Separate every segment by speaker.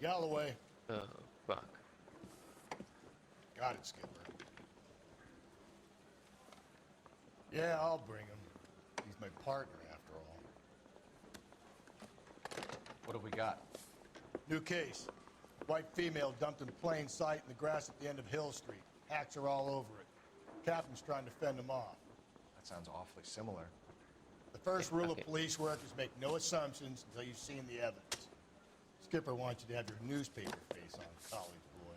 Speaker 1: Galloway.
Speaker 2: Oh, fuck.
Speaker 1: Got it, Skipper. Yeah, I'll bring him. He's my partner, after all.
Speaker 3: What have we got?
Speaker 1: New case. White female dumped in plain sight in the grass at the end of Hill Street. Hacks are all over it. Captain's trying to fend them off.
Speaker 3: That sounds awfully similar.
Speaker 1: The first rule of police work is make no assumptions until you've seen the evidence. Skipper wants you to have your newspaper face on, college boy.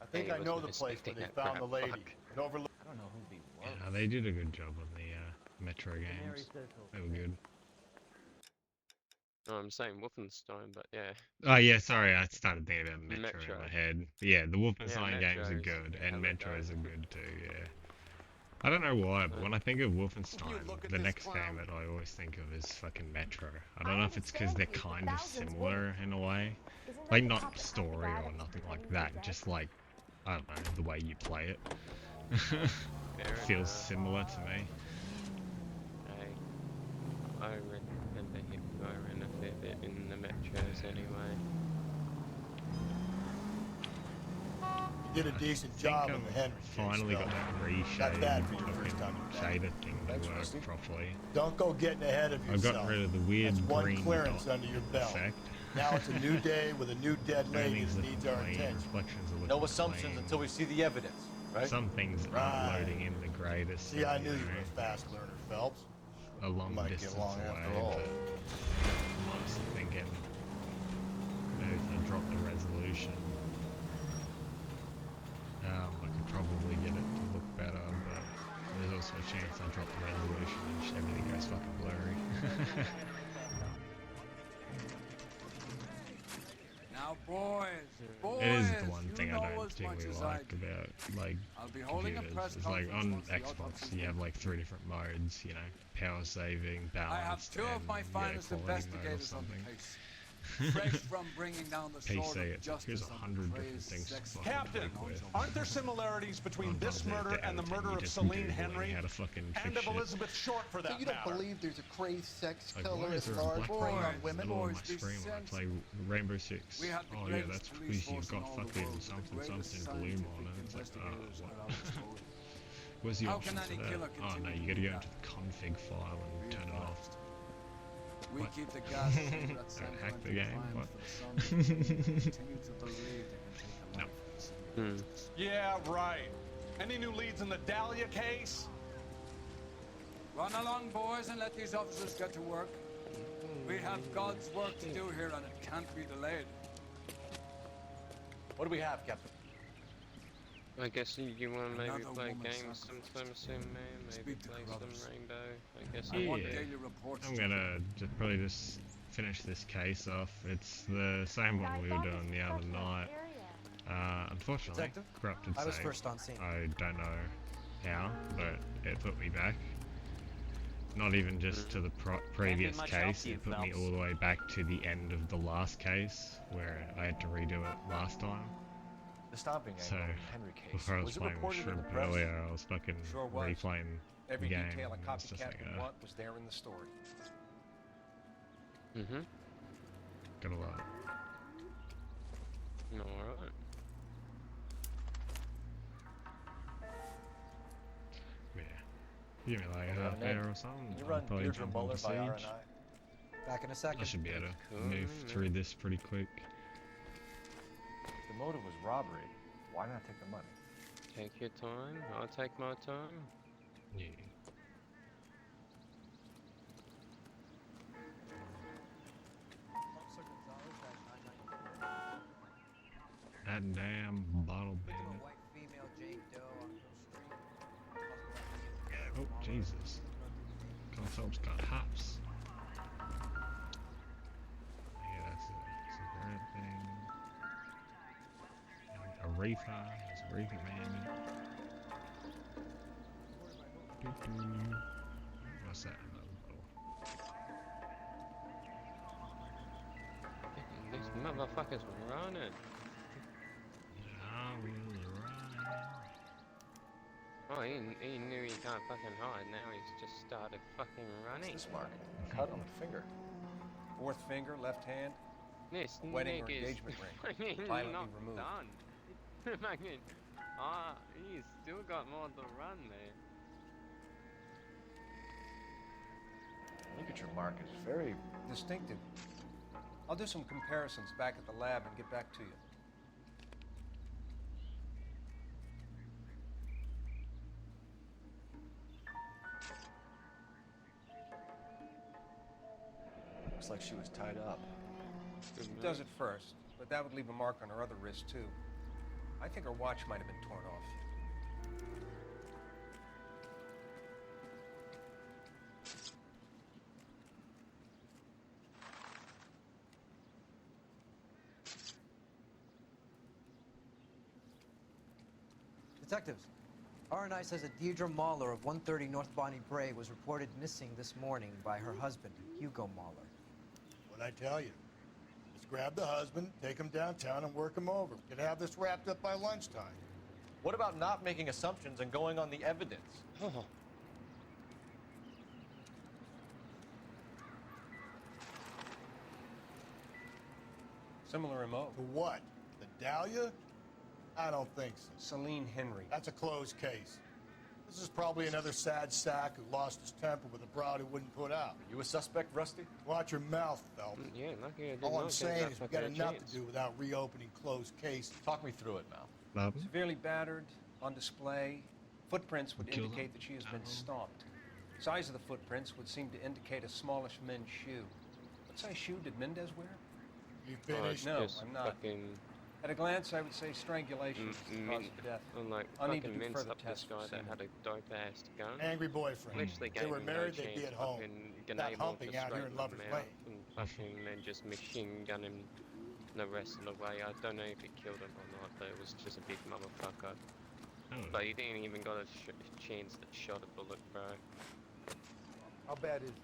Speaker 1: I think I know the place where they found the lady. It overlooked.
Speaker 3: I don't know who'd be
Speaker 4: Yeah,
Speaker 3: worse.
Speaker 4: they did a good job on the Metro games. They were good.
Speaker 2: No, I'm saying Wolfenstein, but yeah.
Speaker 4: Oh yeah, sorry, I started thinking about Metro,
Speaker 2: Metro.
Speaker 4: in my head. Yeah, the Wolfenstein games are
Speaker 2: Metro's
Speaker 4: good, and
Speaker 2: hella
Speaker 4: Metros are
Speaker 2: dope.
Speaker 4: good too, yeah. I don't know why, but when I think of Wolfenstein, the next game that I always think of is fucking Metro. I don't know if it's because they're kind of similar in a way. Like, not story or nothing like that, just like, I don't know, the way you play it. Feels similar to me.
Speaker 2: I remember him going a fair bit in the Metros anyway.
Speaker 1: You did a decent job on the Henry case.
Speaker 4: Finally got that
Speaker 1: Got that for
Speaker 4: reshade
Speaker 1: your first time
Speaker 4: fucking
Speaker 1: in town.
Speaker 4: shader thing to work properly.
Speaker 1: Don't go getting ahead of
Speaker 4: I've
Speaker 1: yourself.
Speaker 4: gotten rid of the weird
Speaker 1: That's one
Speaker 4: green
Speaker 1: clearance
Speaker 4: dot
Speaker 1: under your belt.
Speaker 4: effect.
Speaker 1: Now it's a new day with a new dead lady
Speaker 4: Things
Speaker 1: that
Speaker 4: look
Speaker 1: needs our
Speaker 4: clean,
Speaker 1: attention.
Speaker 4: reflections are looking
Speaker 3: No assumptions
Speaker 4: clean.
Speaker 3: until we see the evidence, right?
Speaker 4: Some things
Speaker 1: Right.
Speaker 4: aren't loading in the greatest.
Speaker 1: See, I
Speaker 4: and,
Speaker 1: knew you
Speaker 4: know,
Speaker 1: were a fast learner, Phelps.
Speaker 4: a long
Speaker 1: Might get
Speaker 4: distance
Speaker 1: along
Speaker 4: away,
Speaker 1: after all.
Speaker 4: but I'm honestly thinking, if I drop the resolution, I could probably get it to look better, but there's also a chance I drop the resolution and everything goes fucking blurry.
Speaker 5: Now, boys,
Speaker 4: It is the one thing I don't particularly like about like computers. It's like on Xbox you have like 3 different modes, you know, power saving,
Speaker 5: I have
Speaker 4: balanced,
Speaker 5: 2 of my
Speaker 4: and
Speaker 5: finest
Speaker 4: quality mode or
Speaker 5: investigators on
Speaker 4: something.
Speaker 5: the case. Fresh from bringing down the sword
Speaker 4: PC,
Speaker 5: of
Speaker 4: it's like, here's
Speaker 5: justice
Speaker 4: 100
Speaker 5: on the
Speaker 4: different
Speaker 5: crazed
Speaker 4: things to
Speaker 5: sex
Speaker 4: fucking
Speaker 6: Captain,
Speaker 4: work with.
Speaker 6: aren't there similarities between this
Speaker 4: Sometimes
Speaker 6: murder
Speaker 4: they
Speaker 6: and the
Speaker 4: edit
Speaker 6: murder of
Speaker 4: just
Speaker 6: Celine
Speaker 4: Googling
Speaker 6: Henry
Speaker 4: how to fucking
Speaker 6: and
Speaker 4: fix
Speaker 6: of
Speaker 4: shit.
Speaker 6: Elizabeth Short for that
Speaker 7: So you don't
Speaker 6: matter?
Speaker 7: believe there's a crazed sex
Speaker 4: Like,
Speaker 7: killer
Speaker 4: why is
Speaker 7: as
Speaker 4: there a
Speaker 7: large
Speaker 4: black
Speaker 7: brain on
Speaker 4: line in the
Speaker 7: women?
Speaker 4: middle of
Speaker 5: Boys,
Speaker 4: my
Speaker 5: be
Speaker 4: screen when I play
Speaker 5: sensible.
Speaker 4: Rainbow Six?
Speaker 5: We had the
Speaker 4: Oh yeah,
Speaker 5: greatest
Speaker 4: that's
Speaker 5: police
Speaker 4: because you've
Speaker 5: force in
Speaker 4: got
Speaker 5: all the
Speaker 4: fucking
Speaker 5: world, with the
Speaker 4: something
Speaker 5: greatest
Speaker 4: bloom on it.
Speaker 5: scientific
Speaker 4: It's like, oh,
Speaker 5: investigators
Speaker 4: what?
Speaker 5: at our disposal.
Speaker 4: Where's the
Speaker 5: How
Speaker 4: option
Speaker 5: can
Speaker 4: for
Speaker 5: any
Speaker 4: that?
Speaker 5: killer
Speaker 4: Oh no,
Speaker 5: continue
Speaker 4: you
Speaker 5: to
Speaker 4: gotta
Speaker 5: do
Speaker 4: go
Speaker 5: that?
Speaker 4: into the config file and turn it off.
Speaker 5: We
Speaker 4: What?
Speaker 5: keep the gas chamber at some
Speaker 4: Hack
Speaker 5: point
Speaker 4: the
Speaker 5: in
Speaker 4: game?
Speaker 5: time
Speaker 4: What?
Speaker 5: for some who continue to believe they can take a life.
Speaker 6: Yeah, right. Any new leads in the Dahlia case?
Speaker 5: Run along, boys, and let these officers get to work. We have God's work to do here, and it can't be delayed.
Speaker 3: What do we have, Captain?
Speaker 2: I guess you want to maybe
Speaker 5: Another
Speaker 2: play
Speaker 5: woman
Speaker 2: games
Speaker 5: sacrificed.
Speaker 2: sometime soon, man. Maybe
Speaker 5: Speak to
Speaker 2: play
Speaker 5: Carruthers.
Speaker 2: some Rainbow. I guess
Speaker 5: I want
Speaker 4: Yeah.
Speaker 5: daily reports.
Speaker 4: I'm gonna probably just finish this case off. It's the same one we were doing the other night. Unfortunately,
Speaker 3: Detective?
Speaker 4: corrupted
Speaker 8: I was
Speaker 4: save.
Speaker 8: first on scene.
Speaker 4: I don't know how, but it put me back. Not even just to the previous
Speaker 9: much help
Speaker 4: case,
Speaker 9: to you,
Speaker 4: it put me
Speaker 9: Phelps.
Speaker 4: all the way back to the end of the last case, where I had to redo it last time.
Speaker 3: The stomping
Speaker 4: So,
Speaker 3: angle in the Henry case.
Speaker 4: before I was
Speaker 3: it
Speaker 4: playing with
Speaker 3: reported in the
Speaker 4: Shrimp
Speaker 3: press?
Speaker 4: earlier, I was fucking
Speaker 3: Sure was.
Speaker 4: replaying the
Speaker 3: Every
Speaker 4: game,
Speaker 3: detail a
Speaker 4: and it's just
Speaker 3: copycat
Speaker 4: like,
Speaker 3: would want was there in the story.
Speaker 4: gotta love it.
Speaker 2: Alright.
Speaker 4: Yeah. Give me like a half
Speaker 3: Ned,
Speaker 4: hour or something,
Speaker 3: You
Speaker 4: I'll
Speaker 3: run
Speaker 4: probably
Speaker 3: Deirdre
Speaker 4: jump
Speaker 3: Muller
Speaker 4: onto
Speaker 3: by
Speaker 4: Siege.
Speaker 3: R&I.
Speaker 8: Back in a second.
Speaker 4: I should be able to
Speaker 2: Cool,
Speaker 4: move
Speaker 2: yeah.
Speaker 4: through this pretty quick.
Speaker 3: If the motive was robbery, why not take the money?
Speaker 2: Take your time. I'll take my time.
Speaker 4: Yeah. That damn bottle bin. Oh, Jesus. Phelps got hops. Yeah, that's a cigarette thing. A reefer. There's a reefer man. What's that?
Speaker 2: These motherfuckers running.
Speaker 4: I will run.
Speaker 2: Oh, he knew he can't fucking hide. Now he's just started fucking running.
Speaker 3: What's this mark? Cut on the finger. Fourth finger, left hand.
Speaker 2: This
Speaker 3: Wedding or
Speaker 2: nigga's
Speaker 3: engagement ring.
Speaker 2: fucking
Speaker 3: Violently
Speaker 2: not
Speaker 3: removed.
Speaker 2: done. Fucking, he's still got more to run there.
Speaker 3: Look at your mark. It's very distinctive. I'll do some comparisons back at the lab and get back to you. Looks like she was tied up. It does at first, but that would leave a mark on her other wrist, too. I think her watch might have been torn off.
Speaker 7: Detectives, RNI says that Deirdre Mahler of 130 North Bonnie Brae was reported missing this morning by her husband, Hugo Mahler.
Speaker 1: What'd I tell you? Just grab the husband, take him downtown, and work him over. We could have this wrapped up by lunchtime.
Speaker 8: What about not making assumptions and going on the evidence?
Speaker 2: Oh.
Speaker 3: Similar remote.
Speaker 1: For what? The Dahlia? I don't think so.
Speaker 3: Celine Henry.
Speaker 1: That's a closed case. This is probably another sad sack who lost his temper with a broad who wouldn't put out.
Speaker 8: Are you a suspect, Rusty?
Speaker 1: Watch your mouth, Phelps.
Speaker 2: Yeah, lucky I didn't
Speaker 1: All I'm
Speaker 2: look,
Speaker 1: saying
Speaker 2: I'd
Speaker 1: is we
Speaker 2: got
Speaker 1: got
Speaker 2: fucking
Speaker 1: enough
Speaker 2: chance.
Speaker 1: to do without reopening closed cases.
Speaker 8: Talk me through it, Mal.
Speaker 4: Love?
Speaker 3: Severely battered, on display. Footprints would
Speaker 4: Kill
Speaker 3: indicate
Speaker 4: them.
Speaker 3: that she has been stomped. Size of the footprints would seem to indicate a smallish men's shoe. What size shoe did Mendez wear?
Speaker 1: You
Speaker 2: Oh,
Speaker 1: finished?
Speaker 2: it's
Speaker 3: No,
Speaker 2: just
Speaker 3: I'm not.
Speaker 2: fucking
Speaker 3: At a glance, I would say strangulation is the cause of death.
Speaker 2: like
Speaker 3: I'll need to
Speaker 2: fucking
Speaker 3: do
Speaker 2: minced
Speaker 3: further
Speaker 2: up this
Speaker 3: tests
Speaker 2: guy
Speaker 3: for
Speaker 2: that
Speaker 3: semen.
Speaker 2: had a dope-ass gun.
Speaker 1: Angry boyfriend.
Speaker 2: Literally
Speaker 1: They
Speaker 2: gave
Speaker 1: were
Speaker 2: him
Speaker 1: married,
Speaker 2: no
Speaker 1: they'd be
Speaker 2: chance,
Speaker 1: at home.
Speaker 2: fucking
Speaker 1: Not
Speaker 2: enabled
Speaker 1: humping
Speaker 2: to
Speaker 1: out here
Speaker 2: straighten
Speaker 1: in Lover's
Speaker 2: him out
Speaker 1: Lane.
Speaker 2: and fucking then just machine gun him the rest of the way. I don't know if he killed him or not, but it was just a big motherfucker.
Speaker 4: Oh,
Speaker 2: But he didn't even got a chance to shot a bullet, bro.
Speaker 9: How bad is it?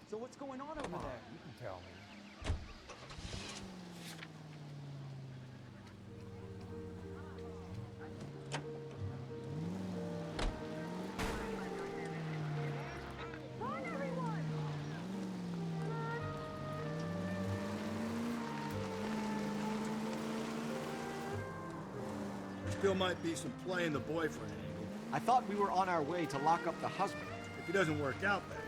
Speaker 9: So what's going on over there? You can tell me.
Speaker 1: Still might be some playing the boyfriend angle.
Speaker 8: I thought we were on our way to lock up the husband.
Speaker 1: If he doesn't work out, then.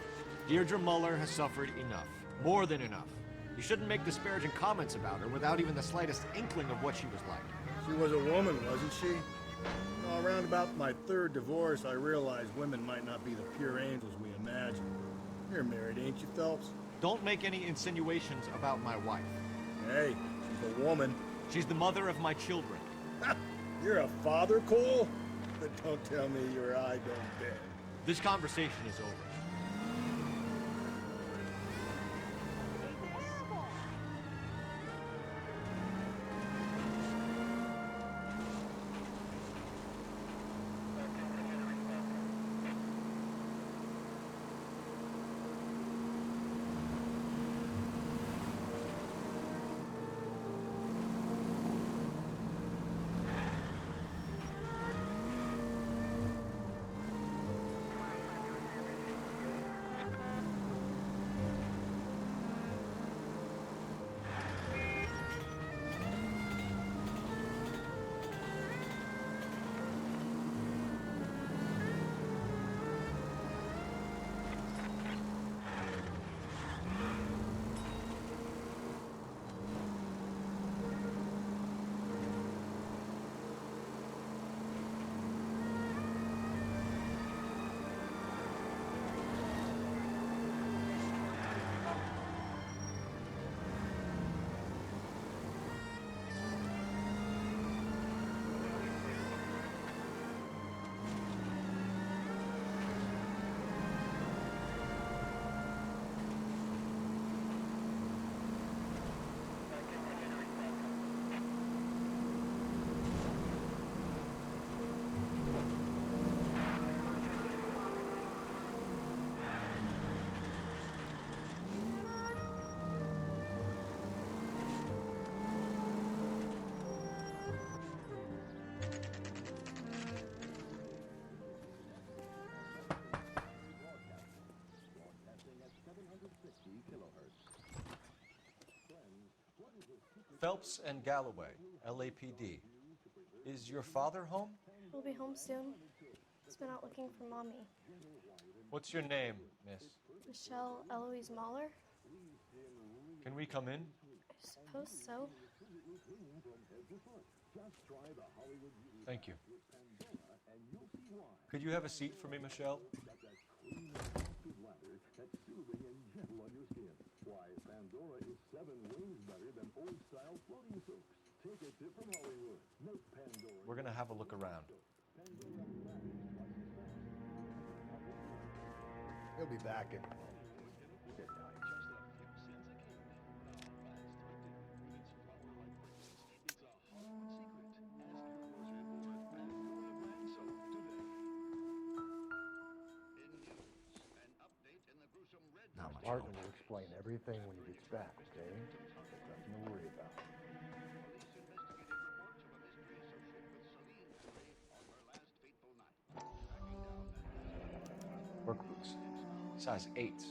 Speaker 8: Deirdre Muller has suffered enough. More than enough. You shouldn't make disparaging comments about her without even the slightest inkling of what she was like.
Speaker 1: She was a woman, wasn't she? Well, around about my third divorce, I realized women might not be the pure angels we imagine. You're married, ain't you, Phelps?
Speaker 8: Don't make any insinuations about my wife.
Speaker 1: Hey, she's a woman.
Speaker 8: She's the mother of my children.
Speaker 1: You're a father, Cole? But don't tell me your eye don't bend.
Speaker 8: This conversation is over. Phelps and Galloway, LAPD. Is your father home?
Speaker 10: We'll be home soon. He's been out looking for Mommy.
Speaker 8: What's your name, miss?
Speaker 10: Michelle Eloise Mahler?
Speaker 8: Can we come in?
Speaker 10: I suppose so.
Speaker 8: Thank you. Could you have a seat for me, Michelle? We're gonna have a look around.
Speaker 1: He'll be back in.
Speaker 8: Not much
Speaker 11: Martin
Speaker 8: help.
Speaker 11: will explain everything when he gets back, okay? There's nothing to worry about.
Speaker 8: Work boots. Size 8s.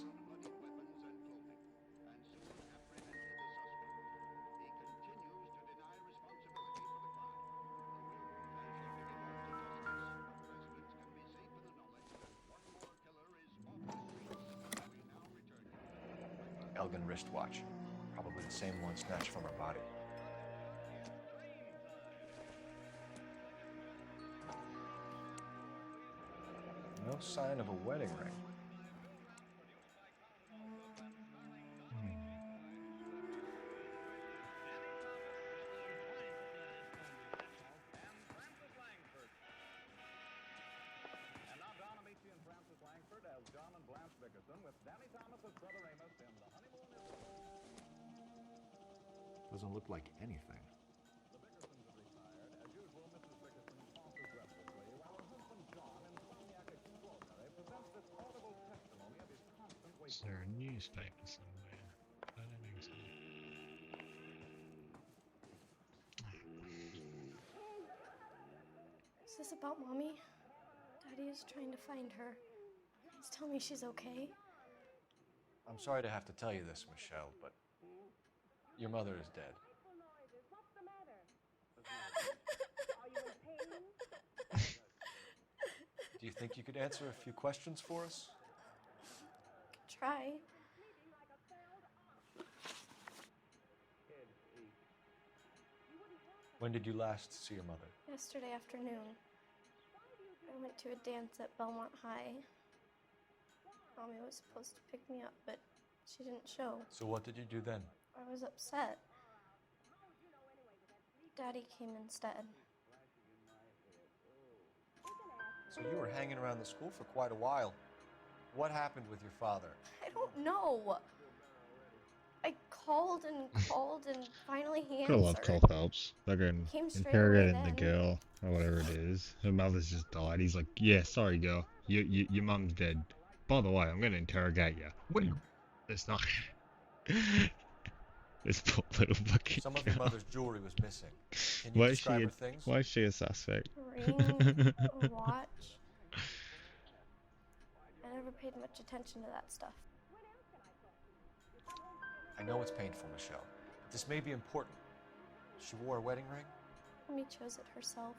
Speaker 8: Elgin wristwatch. Probably the same one snatched from her body. No sign of a wedding ring. Doesn't look like anything.
Speaker 4: Is there a newspaper somewhere? I don't think so.
Speaker 10: Is this about Mommy? Daddy is trying to find her. Please tell me she's okay.
Speaker 8: I'm sorry to have to tell you this, Michelle, but your mother is dead. Do you think you could answer a few questions for us?
Speaker 10: Try.
Speaker 8: When did you last see your mother?
Speaker 10: Yesterday afternoon, I went to a dance at Belmont High. Mommy was supposed to pick me up, but she didn't show.
Speaker 8: So what did you do then?
Speaker 10: I was upset. Daddy came instead.
Speaker 8: So you were hanging around the school for quite a while. What happened with your father?
Speaker 10: I don't know. I called and finally he
Speaker 4: Gotta love
Speaker 10: answered.
Speaker 4: Cole Phelps. Fucking
Speaker 10: Came straight
Speaker 4: interrogating
Speaker 10: away
Speaker 4: the
Speaker 10: then.
Speaker 4: girl or whatever it is. Her mother's just died. He's like, yeah, sorry girl, your mum's dead. By the way, I'm gonna interrogate you. What? It's not. This poor little fucking
Speaker 8: Some of
Speaker 4: girl.
Speaker 8: your mother's jewelry was missing. Can you
Speaker 4: Why is she?
Speaker 8: describe her things?
Speaker 4: Why is she a suspect?
Speaker 10: A ring, a watch. I never paid much attention to that stuff.
Speaker 8: I know it's painful, Michelle, but this may be important. She wore a wedding ring?
Speaker 10: Mommy chose it herself.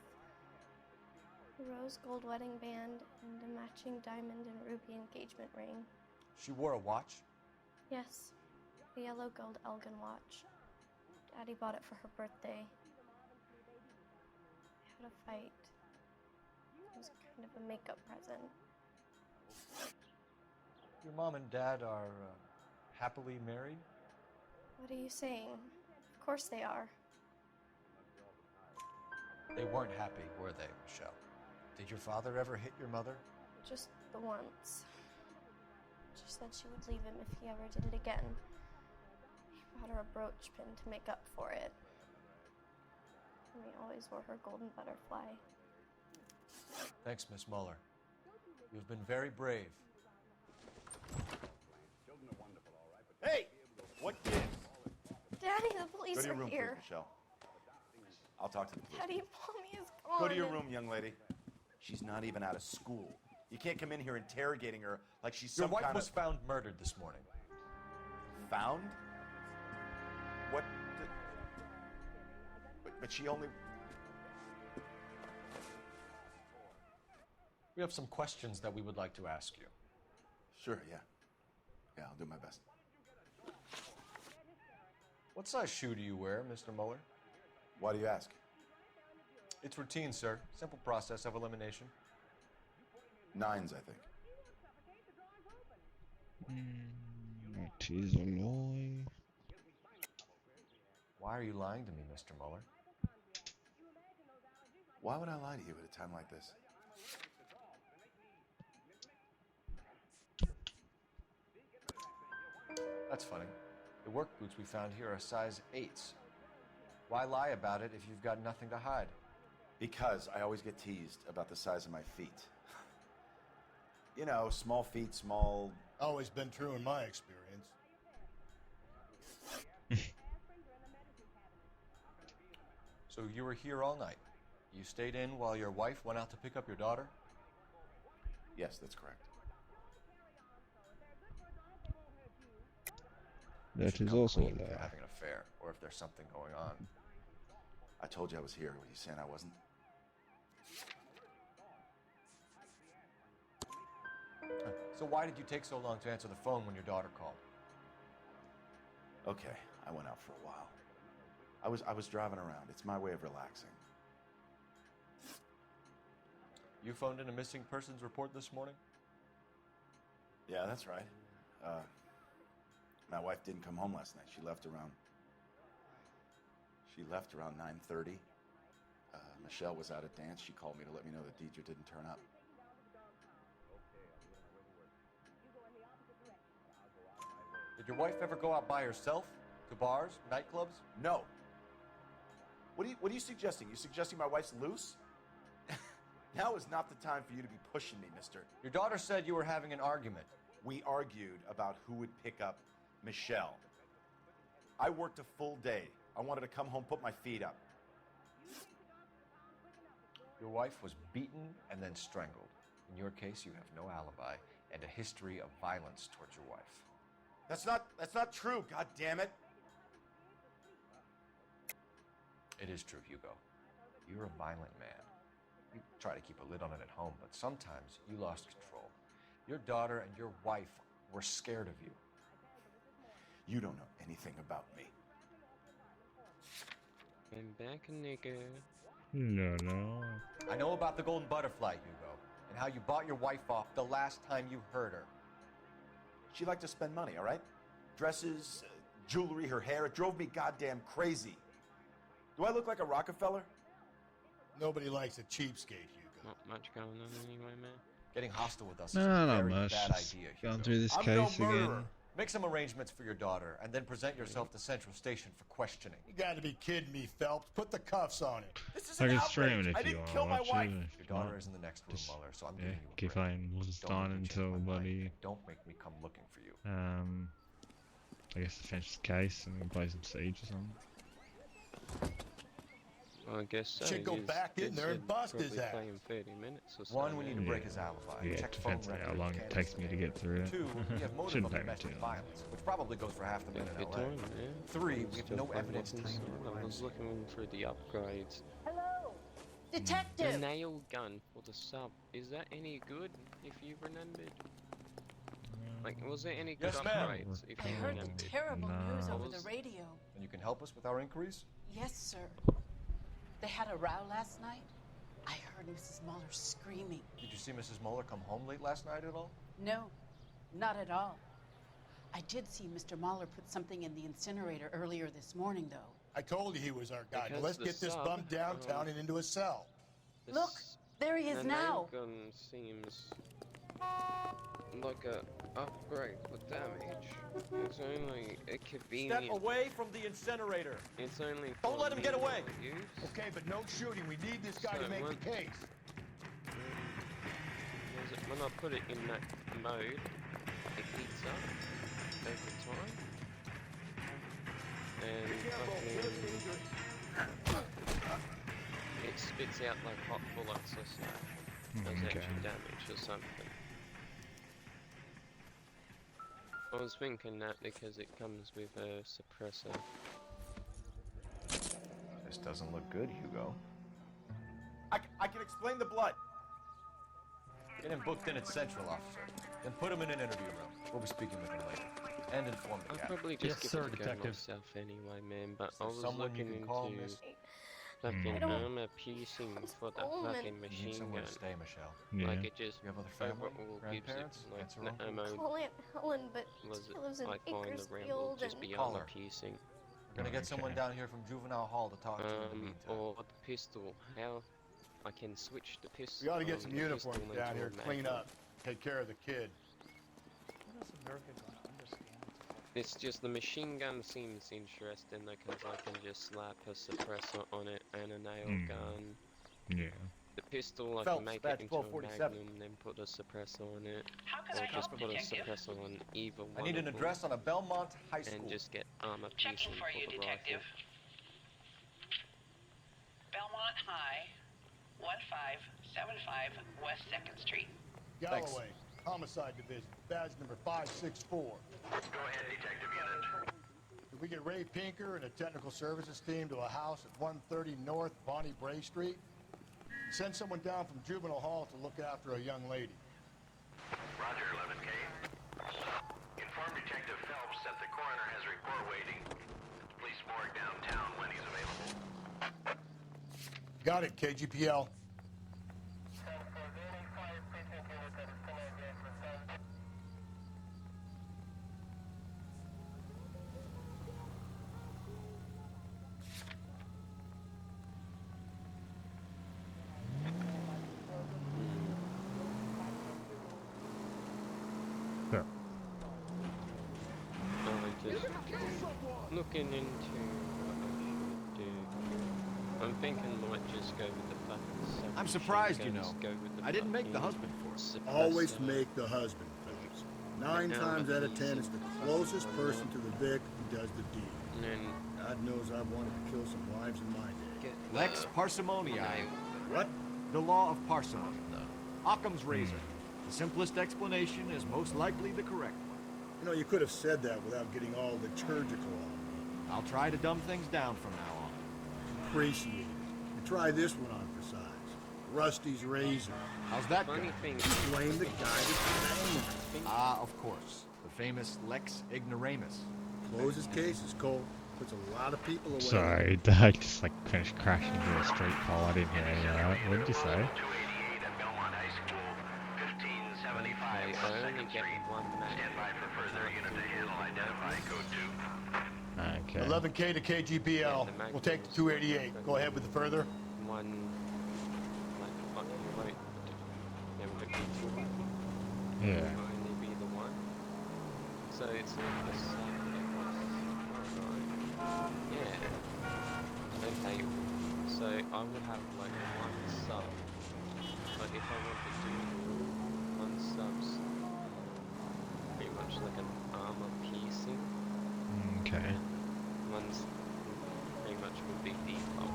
Speaker 10: A rose gold wedding band and a matching diamond and ruby engagement ring.
Speaker 8: She wore a watch?
Speaker 10: Yes, a yellow gold Elgin watch. Daddy bought it for her birthday. I had a fight. It was kind of a makeup present.
Speaker 8: Your mom and dad are happily married?
Speaker 10: What are you saying? Of course they are.
Speaker 8: They weren't happy, were they, Michelle? Did your father ever hit your mother?
Speaker 10: Just the once. She said she would leave him if he ever did it again. He bought her a brooch pin to make up for it. And he always wore her golden butterfly.
Speaker 8: Thanks, Miss Muller. You've been very brave.
Speaker 12: Hey! What gives?
Speaker 10: Daddy, the police
Speaker 12: Go to your
Speaker 10: are
Speaker 12: room,
Speaker 10: here.
Speaker 12: please, Michelle. I'll talk to the police.
Speaker 10: Daddy, Mommy is gone.
Speaker 12: Go to your room, young lady. She's not even out of school. You can't come in here interrogating her like she's
Speaker 8: Your
Speaker 12: some
Speaker 8: wife
Speaker 12: kind
Speaker 8: was
Speaker 12: of...
Speaker 8: found murdered this morning.
Speaker 12: Found? What? but she only...
Speaker 8: We have some questions that we would like to ask you.
Speaker 12: Sure, yeah. Yeah, I'll do my best.
Speaker 8: What size shoe do you wear, Mr. Mueller?
Speaker 12: Why do you ask?
Speaker 8: It's routine, sir. Simple process of elimination.
Speaker 12: 9s, I think.
Speaker 4: That is annoying.
Speaker 8: Why are you lying to me, Mr. Mueller?
Speaker 12: Why would I lie to you at a time like this?
Speaker 8: That's funny. The work boots we found here are size 8s. Why lie about it if you've got nothing to hide?
Speaker 12: Because I always get teased about the size of my feet. You know, small feet, small...
Speaker 1: Always been true in my experience.
Speaker 8: So you were here all night. You stayed in while your wife went out to pick up your daughter?
Speaker 12: Yes, that's correct.
Speaker 4: That
Speaker 8: should
Speaker 4: is
Speaker 8: come
Speaker 4: also a
Speaker 8: clean if you're
Speaker 4: lie.
Speaker 8: having an affair, or if there's something going on.
Speaker 12: I told you I was here. Were you saying I wasn't?
Speaker 8: So why did you take so long to answer the phone when your daughter called?
Speaker 12: Okay, I went out for a while. I was driving around. It's my way of relaxing.
Speaker 8: You phoned in a missing persons report this morning?
Speaker 12: Yeah, that's right. My wife didn't come home last night. She left around 9:30. Michelle was out at dance. She called me to let me know that Deidre didn't turn up.
Speaker 8: Did your wife ever go out by herself? To bars, nightclubs?
Speaker 12: No. What are you suggesting? You suggesting my wife's loose? Now is not the time for you to be pushing me, mister.
Speaker 8: Your daughter said you were having an argument.
Speaker 12: We argued about who would pick up Michelle. I worked a full day. I wanted to come home, put my feet up.
Speaker 8: Your wife was beaten and then strangled. In your case, you have no alibi and a history of violence towards your wife.
Speaker 12: That's not true, god damn it.
Speaker 8: It is true, Hugo. You're a violent man. You try to keep a lid on it at home, but sometimes you lost control. Your daughter and your wife were scared of you.
Speaker 12: You don't know anything about me.
Speaker 2: I'm back, nigga.
Speaker 4: No.
Speaker 8: I know about the golden butterfly, Hugo, and how you bought your wife off the last time you heard her.
Speaker 12: She liked to spend money, all right? Dresses, jewelry, her hair. It drove me goddamn crazy. Do I look like a Rockefeller?
Speaker 1: Nobody likes a cheapskate, Hugo.
Speaker 2: Not much going on anyway, man.
Speaker 8: Getting hostile with us is
Speaker 4: No,
Speaker 8: a
Speaker 4: not
Speaker 8: very
Speaker 4: much.
Speaker 8: bad
Speaker 4: Just
Speaker 8: idea,
Speaker 4: going
Speaker 8: Hugo.
Speaker 4: through this
Speaker 12: I'm
Speaker 4: case
Speaker 12: no murderer.
Speaker 4: again.
Speaker 8: Make some arrangements for your daughter, and then present yourself to Central Station for questioning.
Speaker 1: You gotta be kidding me, Phelps. Put the cuffs on it.
Speaker 12: This is
Speaker 4: I
Speaker 12: an
Speaker 4: can stream
Speaker 12: outrage.
Speaker 4: it
Speaker 12: I
Speaker 4: if you
Speaker 12: didn't
Speaker 4: want
Speaker 12: kill
Speaker 4: to
Speaker 12: my
Speaker 4: watch
Speaker 12: wife.
Speaker 4: it.
Speaker 8: Your
Speaker 4: If
Speaker 8: daughter
Speaker 4: not,
Speaker 8: is in the next room,
Speaker 4: just,
Speaker 8: Mueller, so I'm
Speaker 4: yeah,
Speaker 8: giving you a
Speaker 4: keep
Speaker 8: break.
Speaker 4: playing Wolfenstein
Speaker 8: Don't make me
Speaker 4: until
Speaker 8: change my mind,
Speaker 4: bloody.
Speaker 8: and don't make me come looking for you.
Speaker 4: I guess finish the case and we can play some Siege or something.
Speaker 2: Well, I guess so.
Speaker 1: Should go
Speaker 2: He's-
Speaker 1: back in
Speaker 2: Ed
Speaker 1: there and
Speaker 2: said
Speaker 1: bust his
Speaker 2: probably
Speaker 1: ass.
Speaker 2: play in 30 minutes or so.
Speaker 8: One, we need to
Speaker 2: man.
Speaker 8: break his alibi.
Speaker 4: Yeah,
Speaker 8: Check phone
Speaker 4: depends on how
Speaker 8: records,
Speaker 4: long it
Speaker 8: candidates
Speaker 4: takes me to get through it.
Speaker 8: Two, we have motive
Speaker 4: Shouldn't
Speaker 8: of
Speaker 4: take me
Speaker 8: domestic
Speaker 4: too long.
Speaker 8: violence, which probably goes for half the men
Speaker 2: Take
Speaker 8: in
Speaker 2: your
Speaker 8: LA.
Speaker 2: time, yeah.
Speaker 8: Three, we have
Speaker 2: Still
Speaker 8: no
Speaker 2: play
Speaker 8: evidence tying
Speaker 2: Wolfenstein.
Speaker 8: you to a
Speaker 2: I
Speaker 8: crime
Speaker 2: was
Speaker 8: scene.
Speaker 2: looking through the upgrades.
Speaker 13: Hello?
Speaker 2: The
Speaker 13: Detective!
Speaker 2: nail gun for the sub. Is that any good, if you remembered? Like, was there any good
Speaker 8: Yes, ma'am.
Speaker 2: upgrades, if
Speaker 13: I
Speaker 2: you
Speaker 13: heard the
Speaker 2: remembered?
Speaker 13: terrible news
Speaker 4: No.
Speaker 13: over the radio.
Speaker 8: And you can help us with our inquiries?
Speaker 13: Yes, sir. They had a row last night. I heard Mrs. Mueller screaming.
Speaker 8: Did you see Mrs. Mueller come home late last night at all?
Speaker 13: No, not at all. I did see Mr. Mueller put something in the incinerator earlier this morning, though.
Speaker 1: I told you he was our guy. Now
Speaker 2: Because
Speaker 1: let's
Speaker 2: the
Speaker 1: get this
Speaker 2: sub,
Speaker 1: bum downtown and into a cell.
Speaker 2: The
Speaker 13: Look,
Speaker 2: s-
Speaker 13: there he is
Speaker 2: the
Speaker 13: now.
Speaker 2: nail gun seems like a upgrade with damage. It's only a convenient.
Speaker 8: Step away from the incinerator.
Speaker 2: It's only.
Speaker 8: Don't let him get away.
Speaker 2: Use.
Speaker 1: Okay, but no shooting. We need this guy
Speaker 2: So
Speaker 1: to make
Speaker 2: what-
Speaker 1: the case.
Speaker 2: When I put it in that mode, it heats up over time. And it spits out like hot bullets or so. Does
Speaker 4: Okay.
Speaker 2: extra damage or something. I was thinking that because it comes with a suppressor.
Speaker 8: This doesn't look good, Hugo.
Speaker 12: I can explain the blood.
Speaker 8: Get him booked in at Central, officer. Then put him in an interview room. We'll be speaking with him later. And inform the
Speaker 2: I'll
Speaker 8: captain.
Speaker 2: probably just give it a go myself anyway, man. But I was
Speaker 8: someone you
Speaker 2: looking
Speaker 8: can call,
Speaker 2: into
Speaker 8: miss?
Speaker 2: fucking armor piercing for the fucking
Speaker 8: You need
Speaker 2: machine
Speaker 8: somewhere
Speaker 2: gun.
Speaker 8: to stay, Michelle.
Speaker 4: Yeah.
Speaker 2: Like it just
Speaker 8: You have other family?
Speaker 2: overall gives it
Speaker 8: Grandparents?
Speaker 2: like
Speaker 8: Aunts or
Speaker 2: the
Speaker 8: uncles?
Speaker 2: ammo
Speaker 10: Call Aunt Helen, but
Speaker 2: was
Speaker 10: she lives in
Speaker 2: I find around will
Speaker 10: Bakersfield
Speaker 2: just
Speaker 10: and
Speaker 2: be
Speaker 8: Call
Speaker 2: armor
Speaker 8: her.
Speaker 2: piercing.
Speaker 8: We're gonna get someone down here from Juvenile Hall to talk to you in the meantime.
Speaker 2: Or the pistol. How I can switch the pistol.
Speaker 1: We ought to get some
Speaker 2: the
Speaker 1: uniforms
Speaker 2: pistol
Speaker 1: down
Speaker 2: into
Speaker 1: here,
Speaker 2: a
Speaker 1: clean
Speaker 2: magnum.
Speaker 1: up, take care of the kid.
Speaker 9: What is America going to understand?
Speaker 2: It's just the machine gun seems interesting because I can just slap a suppressor on it and a nail gun.
Speaker 4: Yeah.
Speaker 2: The pistol I
Speaker 8: Phelps,
Speaker 2: can make
Speaker 8: badge
Speaker 2: it into a
Speaker 8: 1247.
Speaker 2: magnum, then put a suppressor on it.
Speaker 14: can
Speaker 2: Or
Speaker 14: I
Speaker 2: just
Speaker 14: help
Speaker 2: put
Speaker 14: you,
Speaker 2: a
Speaker 14: detective?
Speaker 2: suppressor on either one
Speaker 8: I need an
Speaker 2: of them
Speaker 8: address on a Belmont High School.
Speaker 2: and just get armor
Speaker 14: Checking
Speaker 2: piercing
Speaker 14: for you,
Speaker 2: the
Speaker 14: detective.
Speaker 2: rifle.
Speaker 14: Belmont High, 1575 West 2nd Street.
Speaker 1: Galloway, Homicide Division, badge number 564.
Speaker 15: Go ahead, Detective Unit.
Speaker 1: If we get Ray Pinker and a technical services team to a house at 130 North Bonnie Bray Street, send someone down from Juvenile Hall to look after a young lady.
Speaker 15: Roger, 11K. Inform Detective Phelps that the coroner has a report waiting at the police morgue downtown when he's available.
Speaker 1: Got it, KGPL.
Speaker 4: Sure.
Speaker 2: Just looking into what I should do. I'm thinking I might just go with the fucking
Speaker 8: I'm surprised, you
Speaker 2: guns,
Speaker 8: know.
Speaker 2: go with the
Speaker 8: I didn't make the
Speaker 2: fucking
Speaker 8: husband for it.
Speaker 2: suppressor.
Speaker 1: Always make the husband, Phillips. 9 times out of 10, it's the closest person to the Vic who does the deed.
Speaker 2: And then
Speaker 1: God knows I've wanted to kill some wives in my day.
Speaker 8: Lex parsimoniae.
Speaker 1: What?
Speaker 8: The law of parsimony. Occam's razor. The simplest explanation is most likely the correct one.
Speaker 1: You know, you could have said that without getting all liturgical on me.
Speaker 8: I'll try to dumb things down from now on.
Speaker 1: Appreciate it. And try this one on for size. Rusty's razor.
Speaker 8: How's that
Speaker 2: funny
Speaker 8: going?
Speaker 2: thing
Speaker 1: Blame the guy that's banging her.
Speaker 8: Ah, of course. The famous Lex ignoramus.
Speaker 1: Closes cases, Cole. Puts a lot of people away.
Speaker 4: Sorry, I just like finished crashing into a street pole. I didn't hear any of that. What did you say?
Speaker 15: 288 at Belmont High School, 1575
Speaker 2: I
Speaker 15: West
Speaker 2: only
Speaker 15: 2nd
Speaker 2: get
Speaker 15: Street.
Speaker 2: one match.
Speaker 15: Stand by for further unit to handle identifying code 2.
Speaker 4: Okay.
Speaker 1: 11K to KGPL. We'll take the 288. Go ahead with the further.
Speaker 2: One, like, fucking right. There would be two.
Speaker 4: Yeah.
Speaker 2: It would only be the one. So it's like the same. Yeah. Okay. So I would have like one sub. But if I want to do one subs, pretty much like an armor piercing.
Speaker 4: Okay.
Speaker 2: One's pretty much would be default.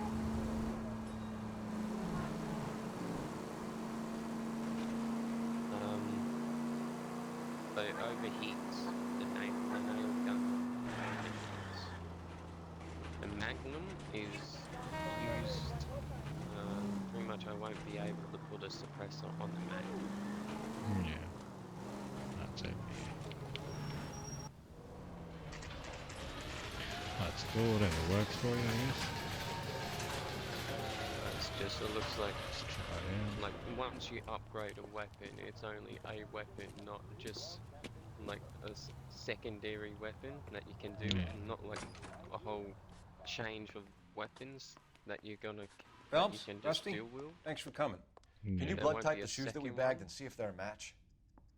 Speaker 2: So it overheats the nail gun. Overheats. The Magnum is used. Pretty much I won't be able to put a suppressor on the Magnum.
Speaker 4: Yeah. That's it. That's cool, whatever works for you, I guess.
Speaker 2: It's just, it looks like,
Speaker 4: Try it
Speaker 2: like once you upgrade a weapon, it's only a weapon, not just like a secondary weapon that you can do,
Speaker 4: Yeah.
Speaker 2: not like a whole change of weapons that you're gonna
Speaker 3: Phelps,
Speaker 2: you can just
Speaker 3: Rusty,
Speaker 2: dual wield.
Speaker 3: thanks for coming.
Speaker 8: Can you
Speaker 2: There
Speaker 8: blood
Speaker 2: won't
Speaker 8: type
Speaker 2: be
Speaker 8: the
Speaker 2: a
Speaker 8: shoes that we
Speaker 2: second
Speaker 8: bagged
Speaker 2: one?
Speaker 8: and see if they're a match?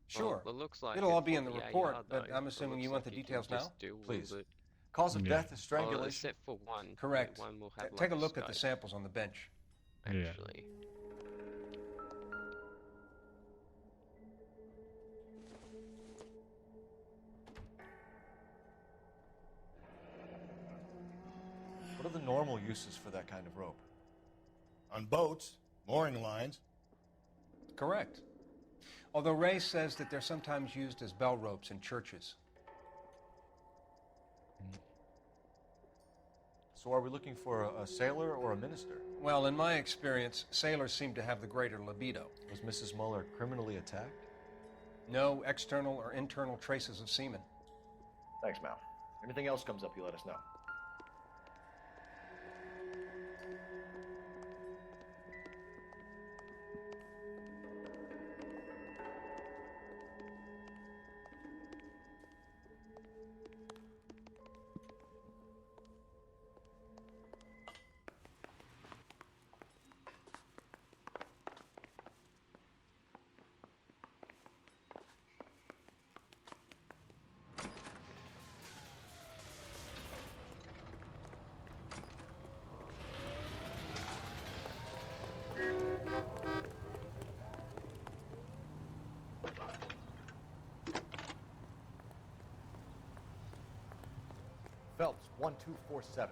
Speaker 3: Sure.
Speaker 2: Well, it looks like
Speaker 3: It'll all
Speaker 2: it's
Speaker 3: be in the
Speaker 2: for
Speaker 3: report,
Speaker 2: AR
Speaker 3: but
Speaker 2: though.
Speaker 3: I'm
Speaker 2: It
Speaker 3: assuming
Speaker 2: looks
Speaker 3: you want
Speaker 2: like
Speaker 3: the
Speaker 2: you can
Speaker 3: details now?
Speaker 2: just dual
Speaker 8: Please.
Speaker 2: wield it.
Speaker 8: Cause of
Speaker 4: Yeah.
Speaker 8: death is
Speaker 2: Oh,
Speaker 8: strangulation.
Speaker 2: except for one.
Speaker 3: Correct.
Speaker 2: One will have
Speaker 3: Take
Speaker 2: like
Speaker 3: a look at the
Speaker 2: scope,
Speaker 3: samples on the bench.
Speaker 4: Yeah.
Speaker 2: actually.
Speaker 8: What are the normal uses for that kind of rope?
Speaker 1: On boats, mooring lines.
Speaker 3: Correct. Although Ray says that they're sometimes used as bell ropes in churches.
Speaker 8: So are we looking for a sailor or a minister?
Speaker 3: Well, in my experience, sailors seem to have the greater libido.
Speaker 8: Was Mrs. Muller criminally attacked?
Speaker 3: No external or internal traces of semen.
Speaker 8: Thanks, Mal. Anything else comes up, you let us know.
Speaker 12: Phelps, 1247.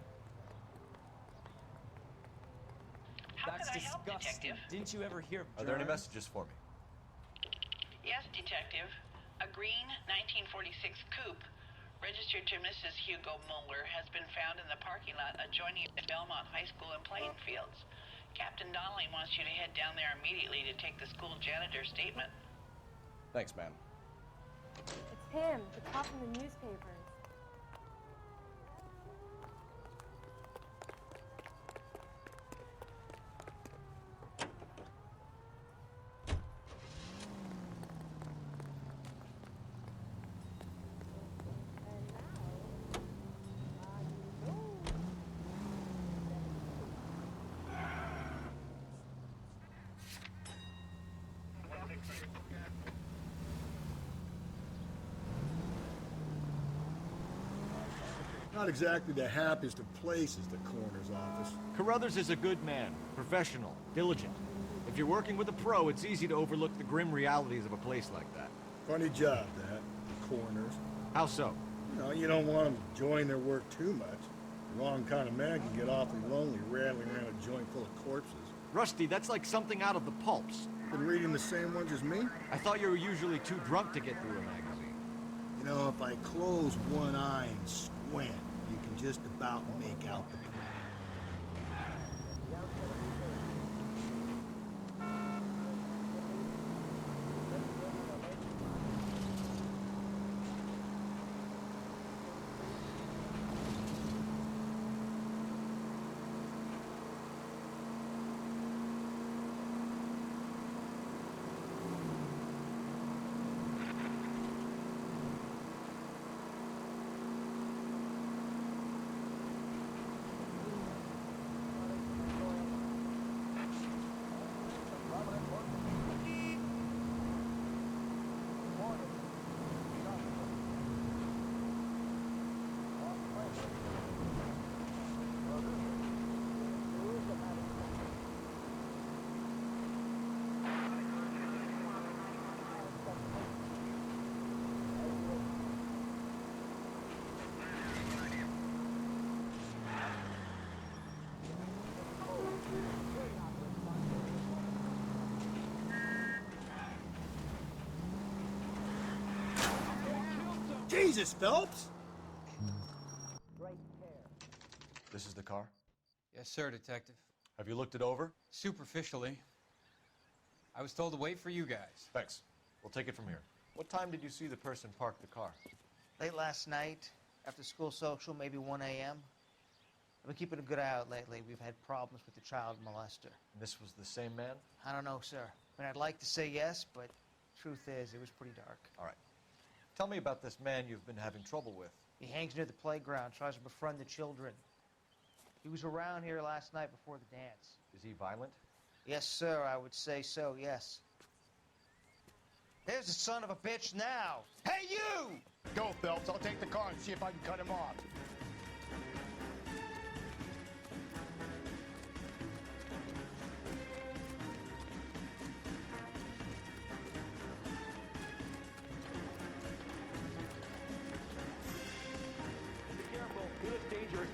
Speaker 14: That's disgusting.
Speaker 7: Didn't you ever hear of
Speaker 8: Are there any messages for me?
Speaker 14: Yes, Detective. A green 1946 coupe, registered to Mrs. Hugo Muller, has been found in the parking lot adjoining Belmont High School in Plainfields. Captain Donnelly wants you to head down there immediately to take the school janitor's statement.
Speaker 8: Thanks, ma'am.
Speaker 10: It's him, the cop in the newspapers.
Speaker 1: Not exactly the happiest of places, the coroner's office.
Speaker 8: Carruthers is a good man, professional, diligent. If you're working with a pro, it's easy to overlook the grim realities of a place like that.
Speaker 1: Funny job, that. Coroners.
Speaker 8: How so?
Speaker 1: You don't want them enjoying their work too much. The wrong kind of man can get awfully lonely rattling around a joint full of corpses.
Speaker 8: Rusty, that's like something out of the pulps.
Speaker 1: Been reading the same ones as me?
Speaker 8: I thought you were usually too drunk to get through a magazine.
Speaker 1: If I close one eye and squint, you can just about make out the plan. Jesus, Phelps!
Speaker 8: This is the car?
Speaker 5: Yes, sir, Detective.
Speaker 8: Have you looked it over?
Speaker 5: Superficially. I was told to wait for you guys.
Speaker 8: Thanks. We'll take it from here. What time did you see the person park the car?
Speaker 16: Late last night, after school social, maybe 1 a.m. I've been keeping a good eye out lately. We've had problems with the child molester.
Speaker 8: And this was the same man?
Speaker 16: I don't know, sir. I mean, I'd like to say yes, but truth is, it was pretty dark.
Speaker 8: All right. Tell me about this man you've been having trouble with.
Speaker 16: He hangs near the playground, tries to befriend the children. He was around here last night before the dance.
Speaker 8: Is he violent?
Speaker 16: Yes, sir, I would say so, yes. There's the son of a bitch now. Hey, you!
Speaker 1: Go, Phelps. I'll take the car and see if I can cut him off.
Speaker 12: Be careful. He looks dangerous.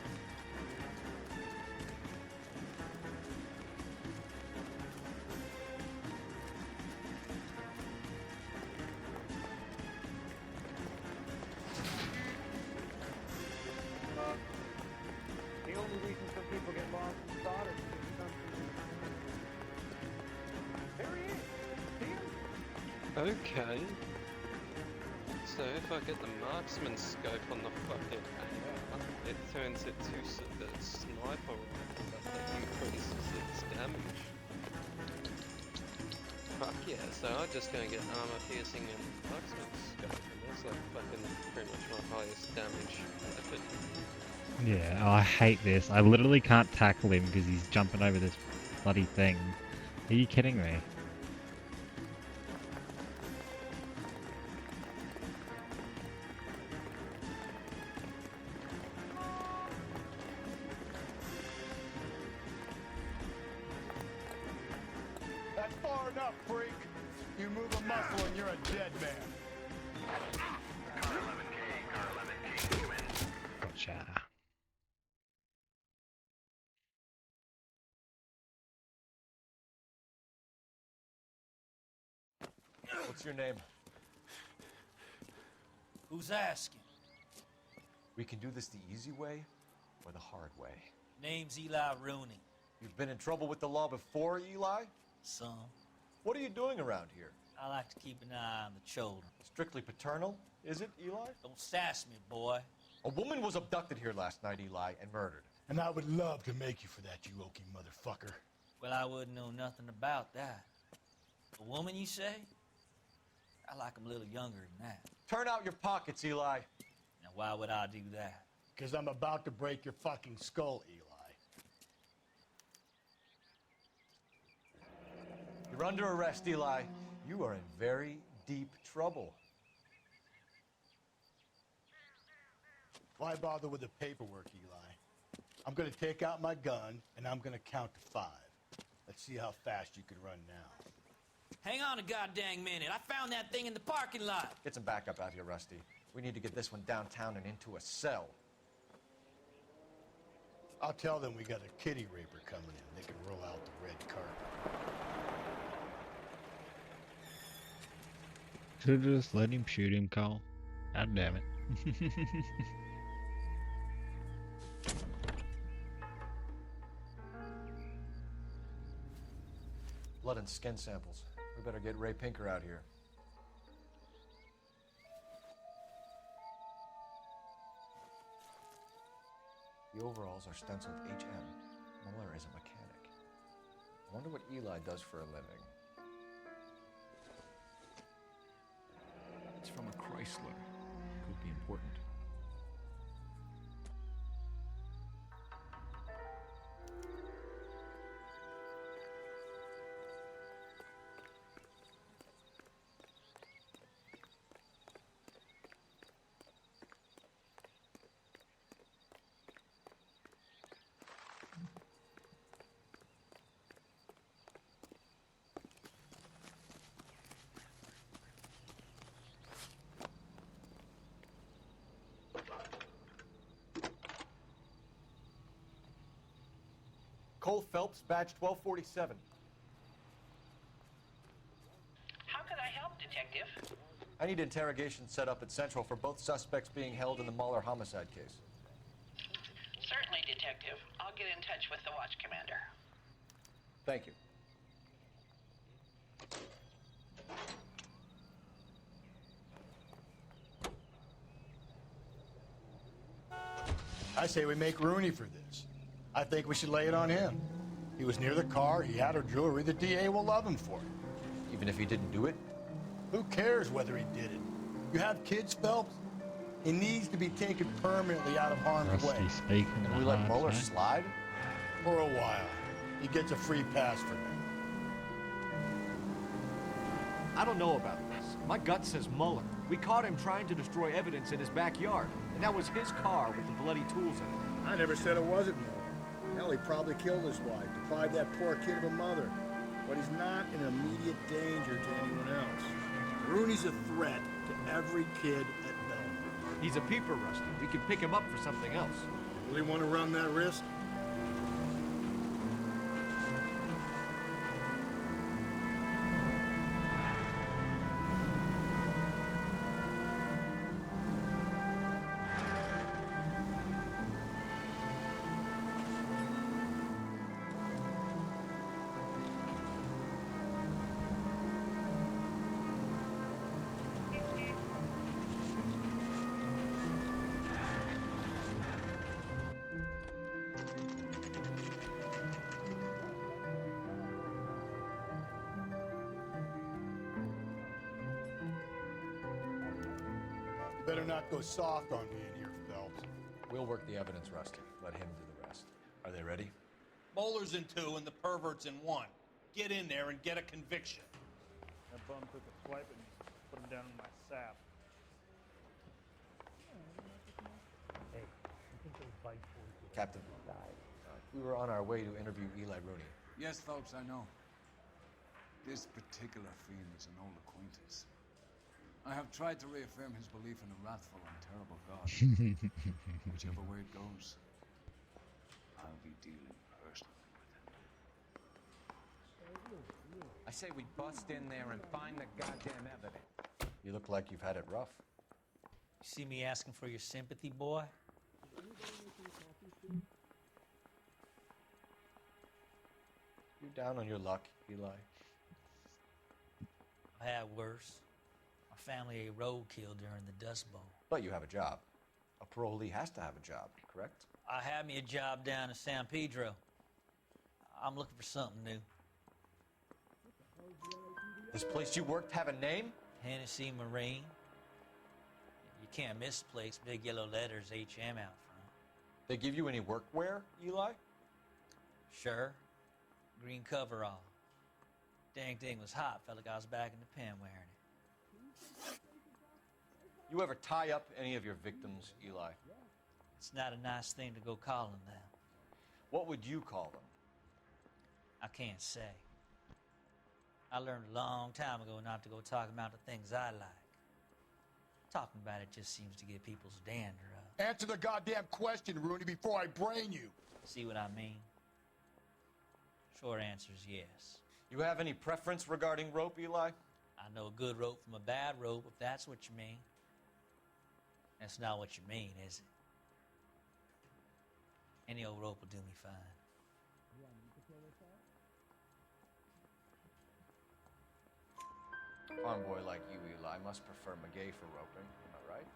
Speaker 2: Okay. So if I get the marksman scope on the fucking AR, it turns it to the sniper rifle that increases its damage. Fuck yeah, so I'm just gonna get armor piercing and marksman scope, and that's like fucking pretty much my highest damage weapon.
Speaker 4: Yeah, oh, I hate this. I literally can't tackle him because he's jumping over this bloody thing. Are you kidding me?
Speaker 1: That's far enough, freak. You move a muscle and you're a dead man.
Speaker 15: Car 11K, car 11K, come in.
Speaker 4: Gotcha.
Speaker 8: What's your name?
Speaker 17: Who's asking?
Speaker 8: We can do this the easy way or the hard way.
Speaker 17: Name's Eli Rooney.
Speaker 8: You've been in trouble with the law before, Eli?
Speaker 17: Some.
Speaker 8: What are you doing around here?
Speaker 17: I like to keep an eye on the children.
Speaker 8: Strictly paternal, is it, Eli?
Speaker 17: Don't sass me, boy.
Speaker 8: A woman was abducted here last night, Eli, and murdered.
Speaker 1: And I would love to make you for that, you oaky motherfucker.
Speaker 17: Well, I wouldn't know nothing about that. A woman, you say? I like 'em a little younger than that.
Speaker 8: Turn out your pockets, Eli.
Speaker 17: Now, why would I do that?
Speaker 1: Because I'm about to break your fucking skull, Eli.
Speaker 8: You're under arrest, Eli. You are in very deep trouble.
Speaker 1: Why bother with the paperwork, Eli? I'm gonna take out my gun, and I'm gonna count to 5. Let's see how fast you can run now.
Speaker 17: Hang on a goddamn minute. I found that thing in the parking lot.
Speaker 8: Get some backup out here, Rusty. We need to get this one downtown and into a cell.
Speaker 1: I'll tell them we got a kitty raper coming in. They can roll out the red carpet.
Speaker 4: Should've just let him shoot him, Cole. God damn it.
Speaker 8: Blood and skin samples. We better get Ray Pinker out here. The overalls are stenciled HM. Muller is a mechanic. I wonder what Eli does for a living.
Speaker 18: It's from a Chrysler. Could be important.
Speaker 8: Cole Phelps, badge 1247.
Speaker 14: How could I help, Detective?
Speaker 8: I need interrogation set up at Central for both suspects being held in the Muller homicide case.
Speaker 14: Certainly, Detective. I'll get in touch with the watch commander.
Speaker 8: Thank you.
Speaker 1: I say we make Rooney for this. I think we should lay it on him. He was near the car, he had her jewelry, the DA will love him for it.
Speaker 8: Even if he didn't do it?
Speaker 1: Who cares whether he did it? You have kids, Phelps? He needs to be taken permanently out of harm's way.
Speaker 4: Rusty speaking.
Speaker 8: And we let Muller slide?
Speaker 1: For a while. He gets a free pass for now.
Speaker 19: I don't know about this. My gut says Muller. We caught him trying to destroy evidence in his backyard, and that was his car with the bloody tools in it.
Speaker 1: I never said it wasn't Muller. Hell, he probably killed his wife, deprived that poor kid of a mother. But he's not in immediate danger to anyone else. Rooney's a threat to every kid at Belmont.
Speaker 19: He's a peeper, Rusty. We could pick him up for something else.
Speaker 1: Really want to run that risk? You better not go soft on me in here, Phelps.
Speaker 8: We'll work the evidence, Rusty. Let him do the rest. Are they ready?
Speaker 6: Moeller's in 2 and the pervert's in 1. Get in there and get a conviction.
Speaker 20: That bum took a swipe and put him down in my sap.
Speaker 11: Hey, you think those bike boys would
Speaker 8: Captain, we were on our way to interview Eli Rooney.
Speaker 5: Yes, Phelps, I know. This particular fiend is an old acquaintance. I have tried to reaffirm his belief in a wrathful and terrible God. Whichever way it goes, I'll be dealing personally with him.
Speaker 3: I say we bust in there and find the goddamn evidence.
Speaker 8: You look like you've had it rough.
Speaker 17: You see me asking for your sympathy, boy?
Speaker 8: You down on your luck, Eli?
Speaker 17: I had worse. My family ate roadkill during the Dust Bowl.
Speaker 8: But you have a job. A parolee has to have a job, correct?
Speaker 17: I had me a job down in San Pedro. I'm looking for something new.
Speaker 8: This place you worked have a name?
Speaker 17: Hennessy Marine. You can't miss the place. Big yellow letters, HM out front.
Speaker 8: They give you any workwear, Eli?
Speaker 17: Sure. Green coverall. Dang thing was hot. Felt like I was back in the pen wearing it.
Speaker 8: You ever tie up any of your victims, Eli?
Speaker 17: It's not a nice thing to go calling them.
Speaker 8: What would you call them?
Speaker 17: I can't say. I learned a long time ago not to go talking about the things I like. Talking about it just seems to get people's dander up.
Speaker 1: Answer the goddamn question, Rooney, before I brain you.
Speaker 17: See what I mean? Short answer is yes.
Speaker 8: You have any preference regarding rope, Eli?
Speaker 17: I know a good rope from a bad rope, if that's what you mean. That's not what you mean, is it? Any old rope will do me fine.
Speaker 8: Farm boy like you, Eli, must prefer Magay for roping. Am I right?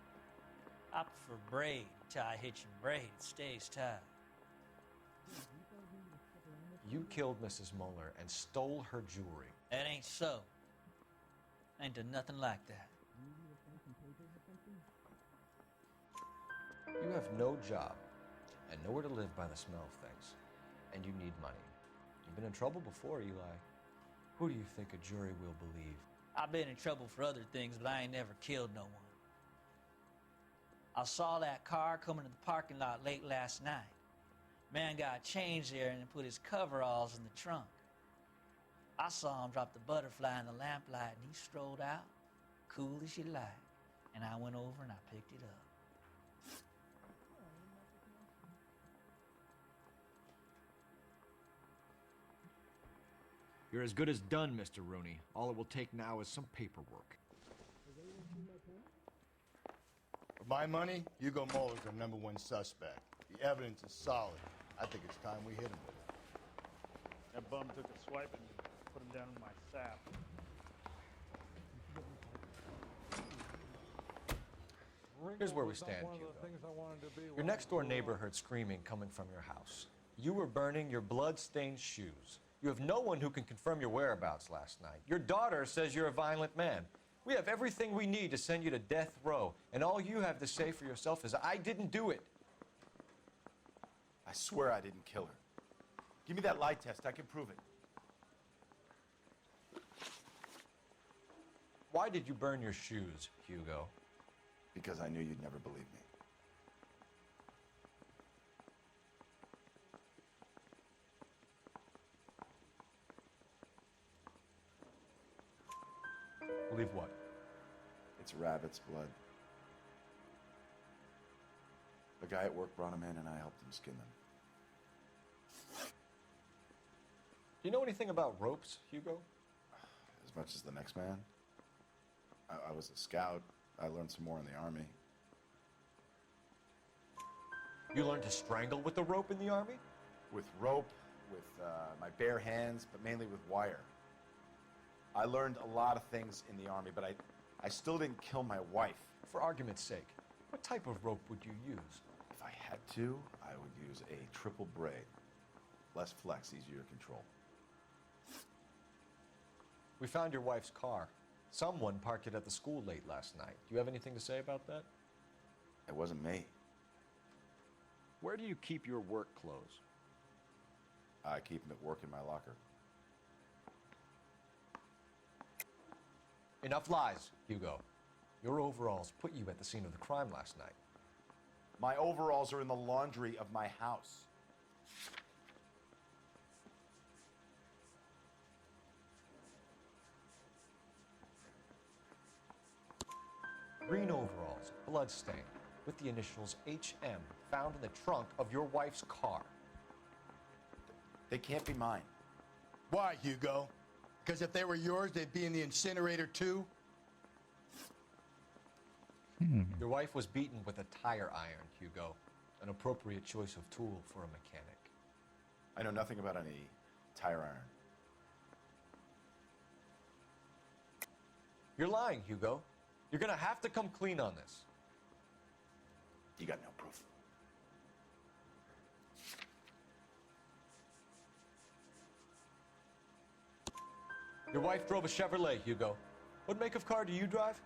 Speaker 17: I prefer braid. Tie hitch and braid. It stays tied.
Speaker 8: You killed Mrs. Moeller and stole her jewelry.
Speaker 17: That ain't so. I ain't done nothing like that.
Speaker 8: You have no job and nowhere to live by the smell of things. And you need money. You've been in trouble before, Eli. Who do you think a jury will believe?
Speaker 17: I've been in trouble for other things, but I ain't never killed no one. I saw that car coming to the parking lot late last night. Man got changed there and put his coveralls in the trunk. I saw him drop the butterfly in the lamplight and he strolled out, cool as you like. And I went over and I picked it up.
Speaker 19: You're as good as done, Mr. Rooney. All it will take now is some paperwork.
Speaker 1: For my money, Hugo Moeller's our #1 suspect. The evidence is solid. I think it's time we hit him with it.
Speaker 20: That bum took a swipe and put him down in my sap.
Speaker 8: Here's where we stand, Hugo. Your next-door neighbor heard screaming coming from your house. You were burning your blood-stained shoes. You have no one who can confirm your whereabouts last night. Your daughter says you're a violent man. We have everything we need to send you to death row, and all you have to say for yourself is, I didn't do it.
Speaker 12: I swear I didn't kill her. Give me that lie test. I can prove it.
Speaker 8: Why did you burn your shoes, Hugo?
Speaker 12: Because I knew you'd never believe me.
Speaker 8: Believe what?
Speaker 12: It's rabbit's blood. The guy at work brought him in and I helped him skin them.
Speaker 8: Do you know anything about ropes, Hugo?
Speaker 12: As much as the next man. I was a scout. I learned some more in the Army.
Speaker 8: You learned to strangle with the rope in the Army?
Speaker 12: With rope, with my bare hands, but mainly with wire. I learned a lot of things in the Army, but I still didn't kill my wife.
Speaker 8: For argument's sake, what type of rope would you use?
Speaker 12: If I had to, I would use a triple braid. Less flex, easier to control.
Speaker 8: We found your wife's car. Someone parked it at the school late last night. Do you have anything to say about that?
Speaker 12: It wasn't me.
Speaker 19: Where do you keep your work clothes?
Speaker 12: I keep them at work in my locker.
Speaker 8: Enough lies, Hugo. Your overalls put you at the scene of the crime last night.
Speaker 12: My overalls are in the laundry of my house.
Speaker 8: Green overalls, bloodstained, with the initials HM found in the trunk of your wife's car.
Speaker 12: They can't be mine.
Speaker 1: Why, Hugo? Because if they were yours, they'd be in the incinerator too?
Speaker 8: Your wife was beaten with a tire iron, Hugo. An appropriate choice of tool for a mechanic.
Speaker 12: I know nothing about any tire iron.
Speaker 8: You're lying, Hugo. You're gonna have to come clean on this.
Speaker 12: You got no proof.
Speaker 8: Your wife drove a Chevrolet, Hugo. What make of car do you drive?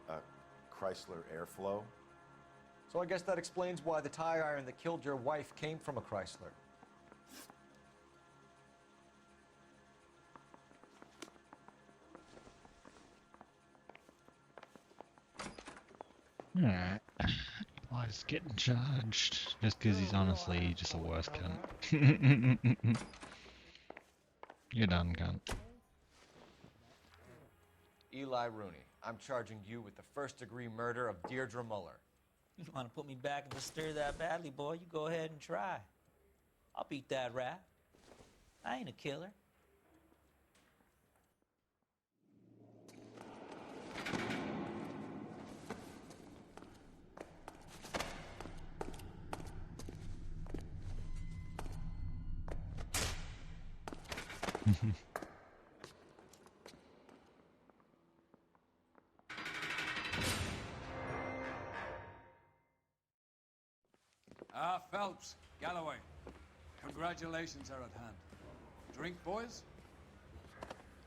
Speaker 12: A Chrysler Airflow.
Speaker 8: So I guess that explains why the tire iron that killed your wife came from a Chrysler.
Speaker 4: Alright. Eli's getting charged. Just because he's honestly just a worse cunt. You're done, cunt.
Speaker 8: Eli Rooney, I'm charging you with the first-degree murder of Deirdre Muller.
Speaker 17: You want to put me back in the stir that badly, boy? You go ahead and try. I'll beat that rap. I ain't a killer.
Speaker 5: Phelps, Galloway, congratulations are at hand. Drink, boys?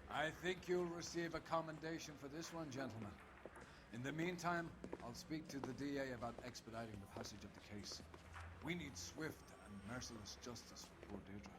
Speaker 5: I think you'll receive a commendation for this one, gentlemen. In the meantime, I'll speak to the DA about expediting the passage of the case. We need swift and merciless justice for poor Deirdre.